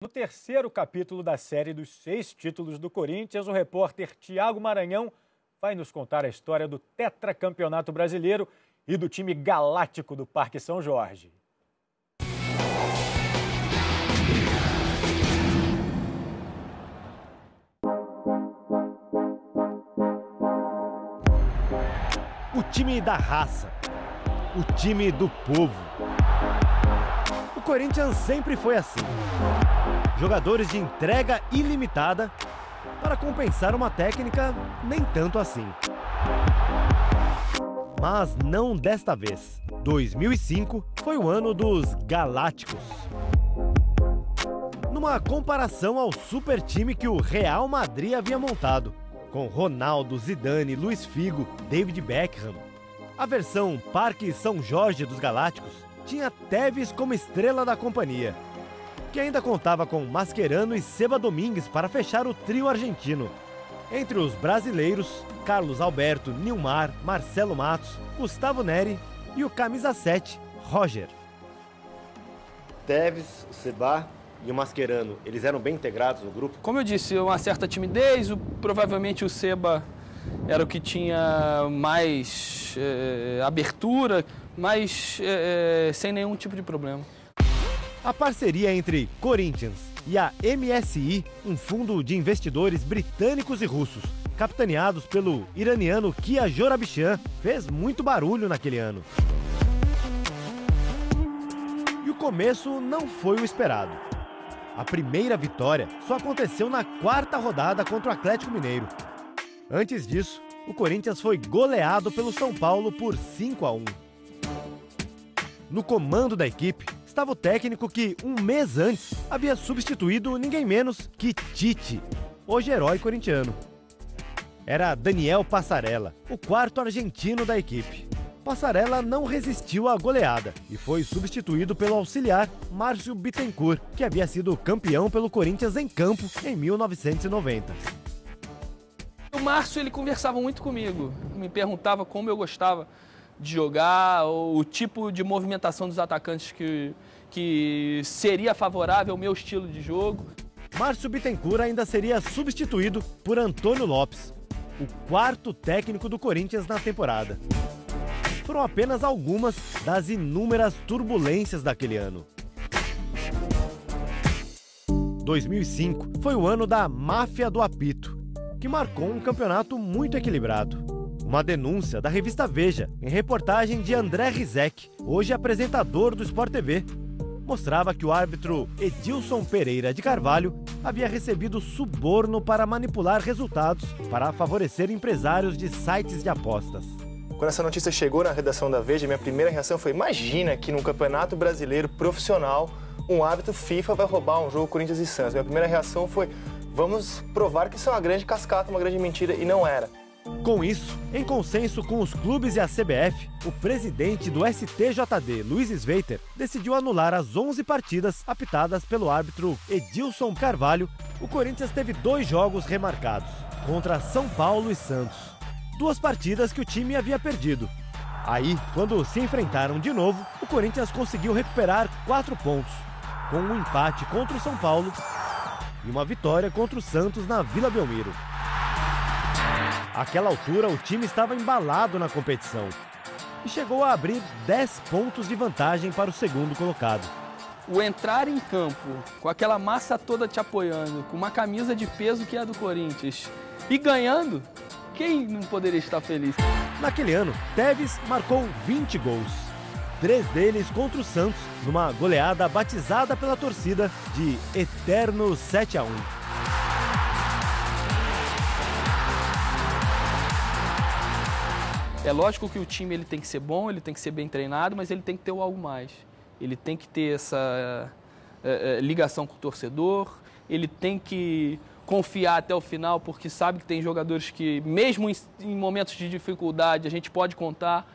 No terceiro capítulo da série dos 6 títulos do Corinthians, o repórter Tiago Maranhão vai nos contar a história do tetracampeonato brasileiro e do time galáctico do Parque São Jorge. O time da raça, o time do povo. O Corinthians sempre foi assim. Jogadores de entrega ilimitada para compensar uma técnica nem tanto assim. Mas não desta vez. 2005 foi o ano dos Galácticos. Numa comparação ao super time que o Real Madrid havia montado, com Ronaldo, Zidane, Luiz Figo, David Beckham, a versão Parque São Jorge dos Galácticos tinha Tevez como estrela da companhia, que ainda contava com Mascherano e Seba Domingues para fechar o trio argentino. Entre os brasileiros, Carlos Alberto, Nilmar, Marcelo Matos, Gustavo Neri e o camisa 7, Roger. Tevez, o Seba e o Mascherano, eles eram bem integrados no grupo? Como eu disse, uma certa timidez, provavelmente o Seba era o que tinha mais abertura, mas sem nenhum tipo de problema. A parceria entre Corinthians e a MSI, um fundo de investidores britânicos e russos, capitaneados pelo iraniano Kia Joorabchian, fez muito barulho naquele ano. E o começo não foi o esperado. A primeira vitória só aconteceu na 4ª rodada contra o Atlético Mineiro. Antes disso, o Corinthians foi goleado pelo São Paulo por 5-1. No comando da equipe estava o técnico que, um mês antes, havia substituído ninguém menos que Tite, hoje herói corintiano. Era Daniel Passarella, o 4º argentino da equipe. Passarella não resistiu à goleada e foi substituído pelo auxiliar Márcio Bittencourt, que havia sido campeão pelo Corinthians em campo em 1990. O Márcio, ele conversava muito comigo, me perguntava como eu gostava de jogar, o tipo de movimentação dos atacantes que seria favorável ao meu estilo de jogo. Márcio Bittencourt ainda seria substituído por Antônio Lopes, o 4º técnico do Corinthians na temporada. Foram apenas algumas das inúmeras turbulências daquele ano. 2005 foi o ano da máfia do apito, que marcou um campeonato muito equilibrado. Uma denúncia da revista Veja, em reportagem de André Rizek, hoje apresentador do Sport TV, mostrava que o árbitro Edilson Pereira de Carvalho havia recebido suborno para manipular resultados para favorecer empresários de sites de apostas. Quando essa notícia chegou na redação da Veja, minha primeira reação foi: imagina que num campeonato brasileiro profissional, um árbitro FIFA vai roubar um jogo Corinthians e Santos. Minha primeira reação foi: vamos provar que isso é uma grande cascata, uma grande mentira, e não era. Com isso, em consenso com os clubes e a CBF, o presidente do STJD, Luiz Sveiter, decidiu anular as 11 partidas apitadas pelo árbitro Edilson Carvalho. O Corinthians teve 2 jogos remarcados, contra São Paulo e Santos. 2 partidas que o time havia perdido. Aí, quando se enfrentaram de novo, o Corinthians conseguiu recuperar 4 pontos, com um empate contra o São Paulo e uma vitória contra o Santos na Vila Belmiro. Àquela altura, o time estava embalado na competição e chegou a abrir 10 pontos de vantagem para o segundo colocado. O entrar em campo com aquela massa toda te apoiando, com uma camisa de peso que é a do Corinthians e ganhando, quem não poderia estar feliz? Naquele ano, Tevez marcou 20 gols, 3 deles contra o Santos, numa goleada batizada pela torcida de Eterno 7-1. É lógico que o time ele tem que ser bom, ele tem que ser bem treinado, mas ele tem que ter algo mais. Ele tem que ter essa ligação com o torcedor, ele tem que confiar até o final, porque sabe que tem jogadores que, mesmo em momentos de dificuldade, a gente pode contar.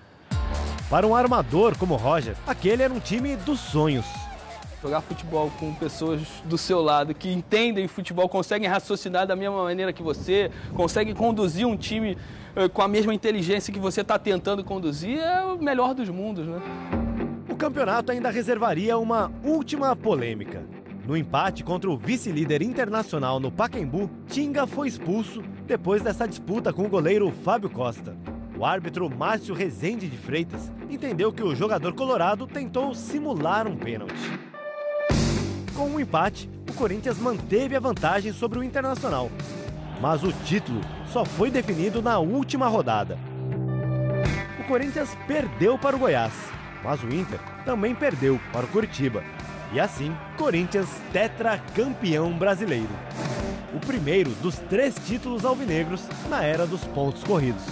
Para um armador como Roger, aquele era um time dos sonhos. Jogar futebol com pessoas do seu lado que entendem futebol, conseguem raciocinar da mesma maneira que você, conseguem conduzir um time com a mesma inteligência que você está tentando conduzir, é o melhor dos mundos, né? O campeonato ainda reservaria uma última polêmica. No empate contra o vice-líder Internacional no Pacaembu, Tinga foi expulso depois dessa disputa com o goleiro Fábio Costa. O árbitro Márcio Rezende de Freitas entendeu que o jogador colorado tentou simular um pênalti. Com o empate, o Corinthians manteve a vantagem sobre o Internacional. Mas o título só foi definido na última rodada. O Corinthians perdeu para o Goiás, mas o Inter também perdeu para o Curitiba. E assim, Corinthians tetracampeão brasileiro. O primeiro dos 3 títulos alvinegros na era dos pontos corridos.